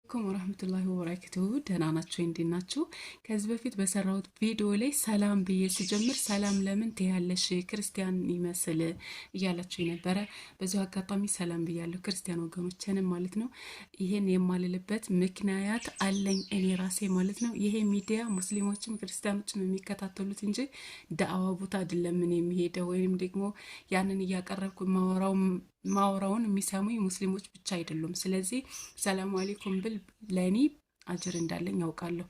አለይኩም ወራህመቱላሂ ወበረካቱሁ ደህና ናችሁ? እንዴት ናችሁ? ከዚህ በፊት በሰራሁት ቪዲዮ ላይ ሰላም ብዬ ስጀምር ሰላም ለምን ትያለሽ ክርስቲያን ይመስል እያላችሁ ነበረ። በዚሁ አጋጣሚ ሰላም ብያለሁ ክርስቲያን ወገኖችንም ማለት ነው። ይሄን የማልልበት ምክንያት አለኝ እኔ ራሴ ማለት ነው። ይሄ ሚዲያ ሙስሊሞችም ክርስቲያኖችም የሚከታተሉት እንጂ ዳዕዋ ቦታ አይደለም ምን የሚሄደው ወይም ደግሞ ያንን እያቀረብኩ ማውራውን የሚሰሙኝ ሙስሊሞች ብቻ አይደሉም። ስለዚህ ሰላም አለይኩም ብል ለኔ አጅር እንዳለኝ ያውቃለሁ።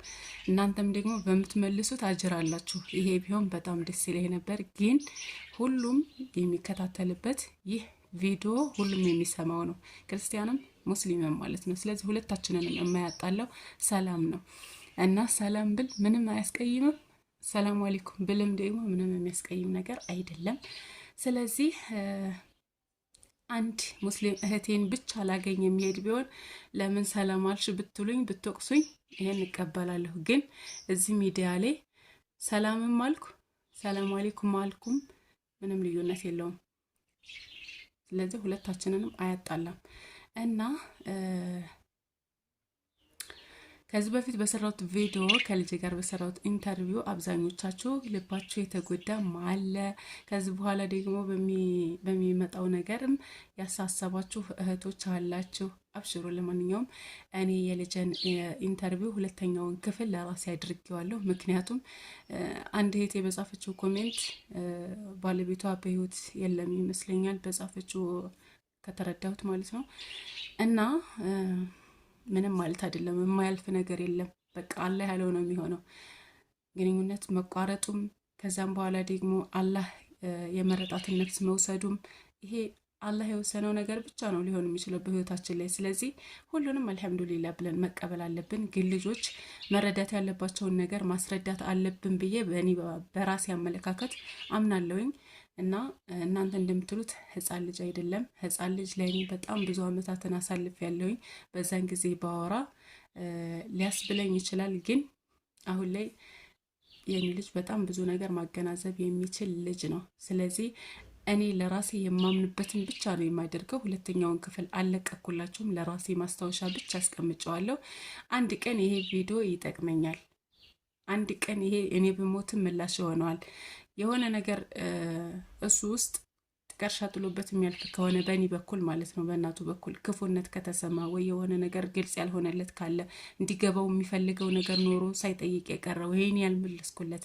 እናንተም ደግሞ በምትመልሱት አጅር አላችሁ። ይሄ ቢሆን በጣም ደስ ይለኝ ነበር፣ ግን ሁሉም የሚከታተልበት ይህ ቪዲዮ ሁሉም የሚሰማው ነው፣ ክርስቲያንም ሙስሊምም ማለት ነው። ስለዚህ ሁለታችንንም የማያጣለው ሰላም ነው እና ሰላም ብል ምንም አያስቀይምም። ሰላም አለይኩም ብልም ደግሞ ምንም የሚያስቀይም ነገር አይደለም። ስለዚህ አንድ ሙስሊም እህቴን ብቻ ላገኝ የሚሄድ ቢሆን ለምን ሰላም አልሽ ብትሉኝ ብትወቅሱኝ ይሄን እቀበላለሁ። ግን እዚህ ሚዲያ ላይ ሰላምም አልኩ ሰላም አለይኩም አልኩም ምንም ልዩነት የለውም። ስለዚህ ሁለታችንንም አያጣላም እና ከዚህ በፊት በሰራሁት ቪዲዮ ከልጅ ጋር በሰራሁት ኢንተርቪው አብዛኞቻችሁ ልባችሁ የተጎዳ ማለ ከዚህ በኋላ ደግሞ በሚመጣው ነገርም ያሳሰባችሁ እህቶች አላችሁ። አብሽሩ። ለማንኛውም እኔ የልጅን ኢንተርቪው ሁለተኛውን ክፍል ለራሴ አድርጌዋለሁ። ምክንያቱም አንድ እህቴ በጻፈችው ኮሜንት ባለቤቷ በህይወት የለም ይመስለኛል፣ በጻፈችው ከተረዳሁት ማለት ነው እና ምንም ማለት አይደለም። የማያልፍ ነገር የለም። በቃ አላህ ያለው ነው የሚሆነው። ግንኙነት መቋረጡም ከዛም በኋላ ደግሞ አላህ የመረጣትን ነፍስ መውሰዱም ይሄ አላህ የወሰነው ነገር ብቻ ነው ሊሆን የሚችለው በህይወታችን ላይ። ስለዚህ ሁሉንም አልሐምዱሊላህ ብለን መቀበል አለብን። ግን ልጆች መረዳት ያለባቸውን ነገር ማስረዳት አለብን ብዬ በራሴ አመለካከት አምናለሁኝ። እና እናንተ እንደምትሉት ህፃን ልጅ አይደለም። ህፃን ልጅ ላይ በጣም ብዙ አመታትን አሳልፍ ያለውኝ በዛን ጊዜ ባወራ ሊያስብለኝ ይችላል። ግን አሁን ላይ የኔ ልጅ በጣም ብዙ ነገር ማገናዘብ የሚችል ልጅ ነው። ስለዚህ እኔ ለራሴ የማምንበትን ብቻ ነው የማደርገው። ሁለተኛውን ክፍል አለቀኩላችሁም፣ ለራሴ ማስታወሻ ብቻ አስቀምጨዋለሁ። አንድ ቀን ይሄ ቪዲዮ ይጠቅመኛል። አንድ ቀን ይሄ እኔ በሞትም ምላሽ ይሆነዋል። የሆነ ነገር እሱ ውስጥ ጥቀርሻ ጥሎበት የሚያልፍ ከሆነ በእኔ በኩል ማለት ነው፣ በእናቱ በኩል ክፉነት ከተሰማ ወይ የሆነ ነገር ግልጽ ያልሆነለት ካለ እንዲገባው የሚፈልገው ነገር ኖሮ ሳይጠይቅ የቀረው ይሄን ያልመለስኩለት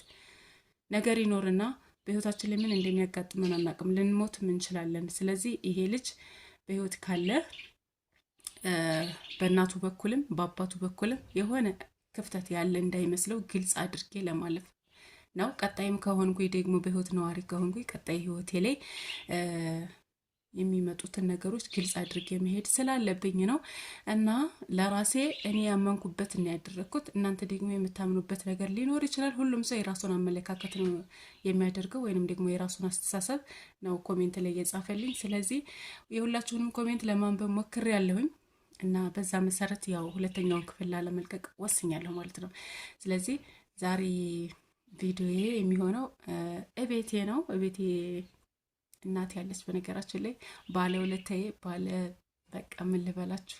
ነገር ይኖርና በህይወታችን ላይ ምን እንደሚያጋጥመን አናውቅም። ልንሞትም እንችላለን። ስለዚህ ይሄ ልጅ በህይወት ካለ በእናቱ በኩልም በአባቱ በኩልም የሆነ ክፍተት ያለ እንዳይመስለው ግልጽ አድርጌ ለማለፍ ነው። ቀጣይም ከሆንኩኝ ደግሞ በህይወት ነዋሪ ከሆንኩኝ ቀጣይ ህይወቴ ላይ የሚመጡትን ነገሮች ግልጽ አድርጌ መሄድ ስላለብኝ ነው እና ለራሴ እኔ ያመንኩበት እና ያደረኩት፣ እናንተ ደግሞ የምታምኑበት ነገር ሊኖር ይችላል። ሁሉም ሰው የራሱን አመለካከት ነው የሚያደርገው ወይንም ደግሞ የራሱን አስተሳሰብ ነው ኮሜንት ላይ የጻፈልኝ። ስለዚህ የሁላችሁንም ኮሜንት ለማንበብ ሞክሬያለሁኝ እና በዛ መሰረት ያው ሁለተኛውን ክፍል ላለመልቀቅ ወስኛለሁ ማለት ነው። ስለዚህ ዛሬ ቪዲዮ የሚሆነው እቤቴ ነው። እቤቴ እናት ያለች፣ በነገራችን ላይ ባለ ሁለታዬ ባለ በቃ ምን ልበላችሁ፣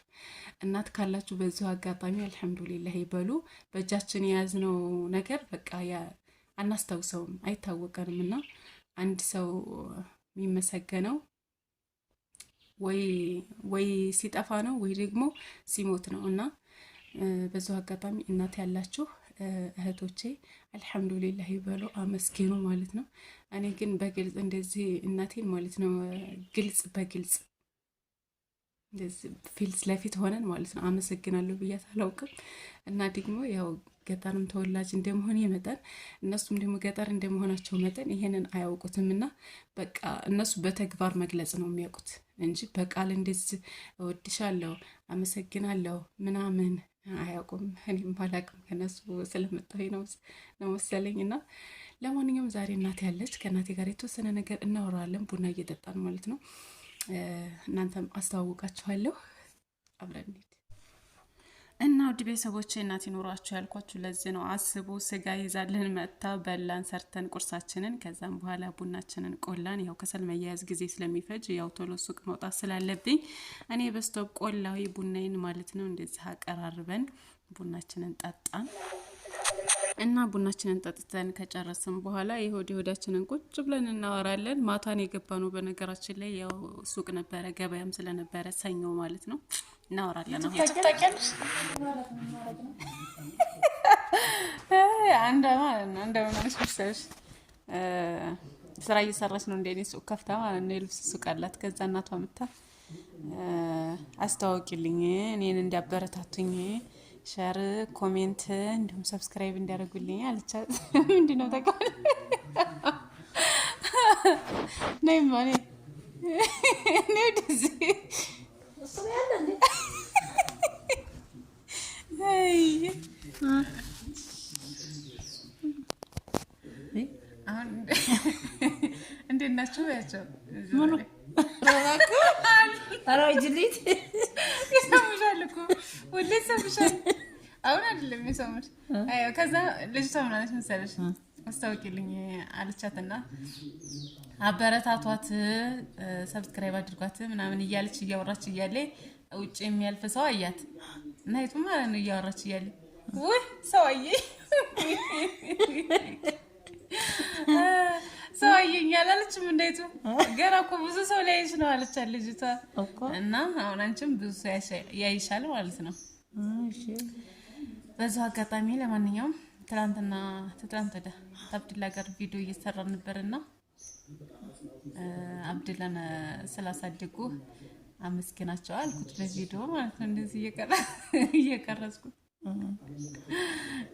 እናት ካላችሁ በዚሁ አጋጣሚ አልሐምዱሊላህ ይበሉ። በእጃችን የያዝነው ነገር በቃ አናስታውሰውም፣ አይታወቀንም እና አንድ ሰው የሚመሰገነው ወይ ሲጠፋ ነው ወይ ደግሞ ሲሞት ነው እና በዚሁ አጋጣሚ እናት ያላችሁ እህቶቼ አልሐምዱሊላህ ይበሉ፣ አመስግኑ ማለት ነው። እኔ ግን በግልጽ እንደዚህ እናቴን ማለት ነው ግልጽ በግልጽ እንደዚህ ፊት ለፊት ሆነን ማለት ነው አመሰግናለሁ ብያት አላውቅም። እና ደግሞ ያው ገጠርም ተወላጅ እንደመሆኔ መጠን እነሱም ደግሞ ገጠር እንደመሆናቸው መጠን ይሄንን አያውቁትም እና በቃ እነሱ በተግባር መግለጽ ነው የሚያውቁት እንጂ በቃል እንደዚህ እወድሻለሁ አመሰግናለሁ ምናምን አያውቁም። እኔም ባላቅም ከነሱ ስለመጣሁኝ ነው መሰለኝ። እና ለማንኛውም ዛሬ እናቴ ያለች፣ ከእናቴ ጋር የተወሰነ ነገር እናወራለን፣ ቡና እየጠጣን ማለት ነው። እናንተም አስተዋውቃችኋለሁ፣ አብረን እንሂድ እና ውድ ቤተሰቦቼ እናት ይኖራችሁ ያልኳችሁ ለዚህ ነው። አስቡ ስጋ ይዛልን መጥታ በላን ሰርተን ቁርሳችንን፣ ከዛም በኋላ ቡናችንን ቆላን። ያው ከሰል መያያዝ ጊዜ ስለሚፈጅ ያው ቶሎ ሱቅ መውጣት ስላለብኝ እኔ በስቶፕ ቆላዊ ቡናዬን ማለት ነው። እንደዚህ አቀራርበን ቡናችንን ጠጣን እና ቡናችንን ጠጥተን ከጨረስን በኋላ የሆዳችንን ቁጭ ብለን እናወራለን። ማታን የገባነው በነገራችን ላይ ያው ሱቅ ነበረ፣ ገበያም ስለነበረ ሰኞ ማለት ነው። እናወራለን ነው ስራ እየሰራች ነው እንደኔ ሱቅ ከፍታ ማለት ነው። የልብስ ሱቅ አላት። ከዛ እናቷ መጣ አስተዋውቂልኝ እኔን እንዲያበረታቱኝ ሸር ኮሜንት እንዲሁም ሰብስክራይብ እንዲያደርጉልኝ አለቻት። ምንድነው ተቃለ ነይ ማኔ ነይ ደዚ እሱ ያለ እንዴ አይ እንዴ ናችሁ ያቸው ምን ረባኩ አራጅሊት ይሰሙሻል እኮ ወሌ ሰምሻል። አሁን አይደለም የሰሙሽ። አይ ከዛ ልጅቷ ምን አለች መሰለሽ አስተዋውቂልኝ አለቻትና አበረታቷት ሰብስክራይብ አድርጓት ምናምን እያለች እያወራች እያለ ውጭ የሚያልፍ ሰው አያት እና የቱ ማለት ነው እያወራች እያለ ወይ ሰው አየ ሰው አየኛል አለችም። እንዴቱ ገና እኮ ብዙ ሰው ላይሽ ነው አለቻት ልጅቷ። እና አሁን አንቺም ብዙ ሰው ያይሻል ማለት ነው። እሺ በዛው አጋጣሚ ለማንኛውም ትላንት ወደ አብዱላ ጋር ቪዲዮ እየሰራን ነበርና አብዱላን ስላሳደጉ አመስግናቸው አልኩት በቪዲዮ ማለት ነው። እንደዚህ እየቀረጽኩት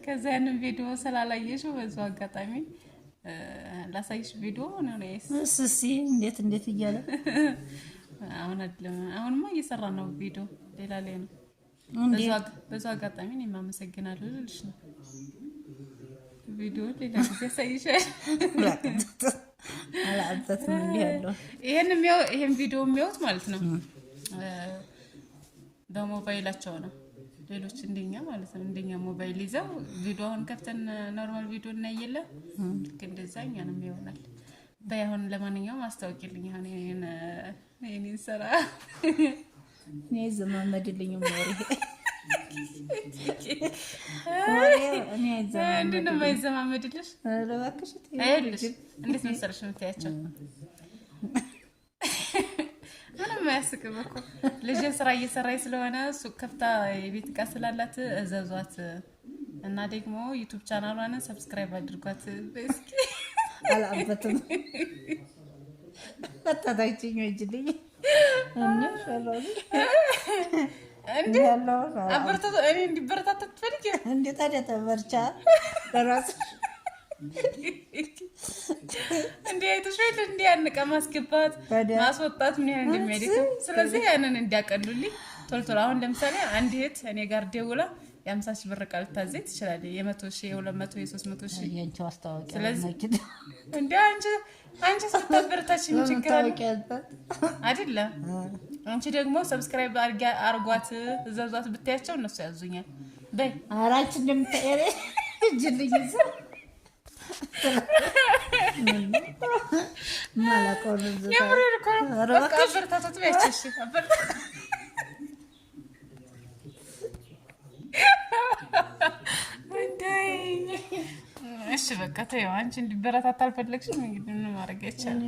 ከዛ ያንን ቪዲዮ ስላላየሽው በዛው አጋጣሚ ላሳይሽ ቪዲዮ ነው እሺ። እንዴት እያለ አሁን አይደለም አሁንማ እየሰራ ነው ቪዲዮ ሌላ ላይ ነው። በዛው አጋጣሚ እኔም አመሰግናለሁ ልልሽ ነው። ቪዲዮ ሌላ ጊዜ ያሳይሻል። አላበተም እንዲያለው ይሄን ቪዲዮ የሚያዩት ማለት ነው በሞባይላቸው ነው። ሌሎች እንደኛ ማለት ነው እንደኛ ሞባይል ይዘው ቪዲዮውን ከፍተን ኖርማል ቪዲዮ እናየለ ልክ እንደዛኛ ነው ይሆናል። ባይሆን ለማንኛውም አስተዋውቂልኝ አሁን እኔን ሰራ እኔ ዘማመድልኝ ሞሪ እኔ እንደነ ማይዘማመድልሽ ለባክሽ አይልሽ እንዴት መሰለሽ የምታያቸው ምንም አያስቅም እኮ ልጅ ስራ እየሰራች ስለሆነ ሱቅ ከፍታ የቤት ዕቃ ስላላት እዘዟት እና ደግሞ ዩቲዩብ ቻናሏን ሰብስክራይብ አድርጓት። እስኪ አላበተም ፈታታችኝ ወጅልኝ እንዴ ያለው አበርታቶ እኔ እንዲበረታታ ትፈልጊ እንዴ? ታዲያ ተበርቻ ለራስ እንዴ አይተሽል እንዴ አንቀ ማስገባት ማስወጣት ምን ያህል እንደሚያደክም። ስለዚህ ያንን እንዲያቀሉልኝ ቶሎ አሁን ለምሳሌ አንድ እህት እኔ ጋር ደውላ የ50 ሺህ ብር ቃል ታዘይ ትችላለች። የ100 ሺህ የ200 የ300 ሺህ ያንቺ አስተዋወቂያ። ስለዚህ እንዴ አንቺ ስታበረታች ምን ችግር አለ አይደለ? አንቺ ደግሞ ሰብስክራይብ አርጓት ዘዟት ብታያቸው እነሱ ያዙኛል። በይ አራች እንደምታየረ እጅልኝ ይዘ ማላቆን ዘታ በቃ አበረታታት በያችሽ እሺ በቃ ተይው። አንቺ እንዲበረታታ አልፈለግሽም። እንግዲህ ምን ማድረግ ይቻላል?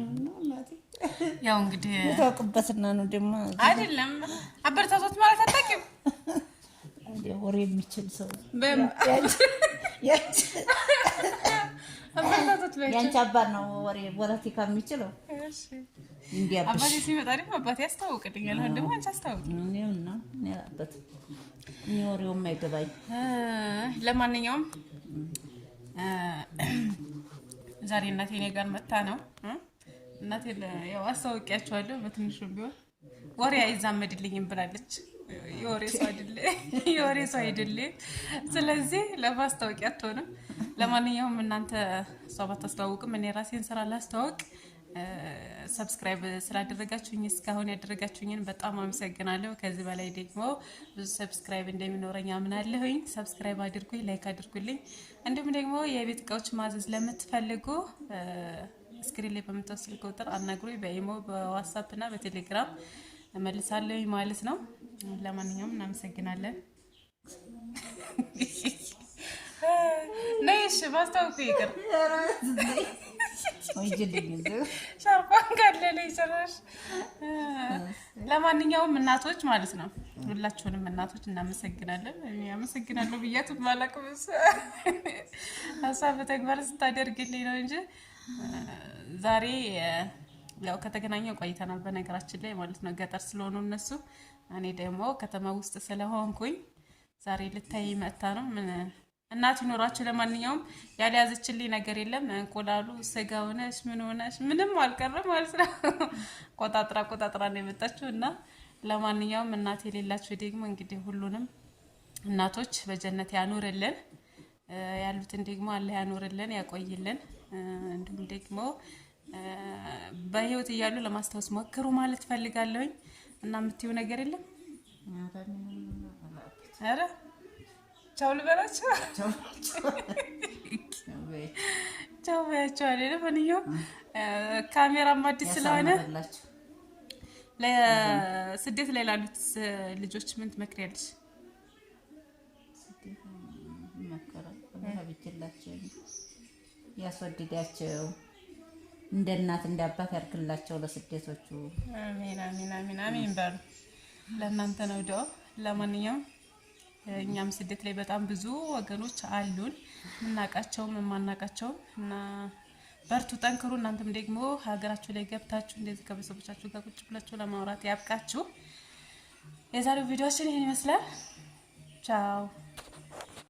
ያው እንግዲህ ተወቅበትና ነው ደግሞ አይደለም አበረታታት ማለት አታውቂም። ወሬ የሚችል ሰው ያንቺ አባት ነው ወሬ ፖለቲካ የሚችለው። እሺ አባቴ ሲመጣ ደግሞ አባቴ ያስታውቅልኛል። አሁን ደግሞ አንቺ አስታውቂ ነውና ያላበት ወሬው የማይገባኝ። ለማንኛውም ዛሬ እናቴ እኔ ጋር መጣ ነው። እናቴ ያው አስታውቂያቸዋለሁ በትንሹም ቢሆን ወሬ አይዛመድልኝም ብላለች። የወሬ ሰው አይደለም። ስለዚህ ለማስታወቂያ አትሆንም። ለማንኛውም እናንተ እሷ ባታስተዋውቅም እኔ ራሴን ስራ ላስተዋውቅ። ሰብስክራይብ ስላደረጋችሁኝ እስካሁን ያደረጋችሁኝን በጣም አመሰግናለሁ። ከዚህ በላይ ደግሞ ብዙ ሰብስክራይብ እንደሚኖረኝ አምናለሁኝ። ሰብስክራይብ አድርጉኝ፣ ላይክ አድርጉልኝ። እንዲሁም ደግሞ የቤት እቃዎች ማዘዝ ለምትፈልጉ ስክሪን ላይ በምትወስድ ቁጥር አናግሩኝ። በኢሞ በዋትስአፕ እና በቴሌግራም እመልሳለሁኝ ማለት ነው። ለማንኛውም እናመሰግናለን። ነይሽ ማስታወቁ ይቅር ሻርፓን ካለለኝ ጭራሽ። ለማንኛውም እናቶች ማለት ነው ሁላችሁንም እናቶች እናመሰግናለን። እኔ አመሰግናለሁ ብያት ማላቅምስ ሀሳብ በተግባር ስታደርግልኝ ነው እንጂ ዛሬ ያው ከተገናኘው ቆይተናል በነገራችን ላይ ማለት ነው። ገጠር ስለሆኑ እነሱ እኔ ደግሞ ከተማ ውስጥ ስለሆንኩኝ ዛሬ ልታይ መጣ ነው። ምን እናት ይኖራችሁ። ለማንኛውም ያልያዘችልኝ ነገር የለም። እንቁላሉ ስጋ ሆነሽ ምን ሆነሽ ምንም አልቀረም ማለት ነው። ቆጣጥራ ነው የመጣችው እና ለማንኛውም እናት የሌላችሁ ደግሞ እንግዲህ ሁሉንም እናቶች በጀነት ያኖርልን፣ ያሉትን ደግሞ አላህ ያኖርልን ያቆይልን። እንዲሁም ደግሞ በህይወት እያሉ ለማስታወስ ሞክሩ ማለት ፈልጋለሁኝ። እና የምትይው ነገር የለም? አረ ቻው ልበላችሁ። ቻው በያቸዋል። ለማንኛውም ካሜራም አዲስ ስለሆነ ለስደት ላይ ላሉት ልጆች ምን ትመክሪያለሽ? ያስወድዳቸው፣ እንደ እናት እንደ አባት ያርክላቸው ለስደቶቹ። አሜን አሜን አሜን አሜን በሉ። ለእናንተ ነው ዶ። ለማንኛውም እኛም ስደት ላይ በጣም ብዙ ወገኖች አሉን፣ የምናውቃቸውም የማናውቃቸውም እና በርቱ፣ ጠንክሩ። እናንተም ደግሞ ሀገራችሁ ላይ ገብታችሁ እንደዚህ ከቤተሰቦቻችሁ ጋር ቁጭ ብላችሁ ለማውራት ያብቃችሁ። የዛሬው ቪዲዮችን ይሄን ይመስላል። ቻው።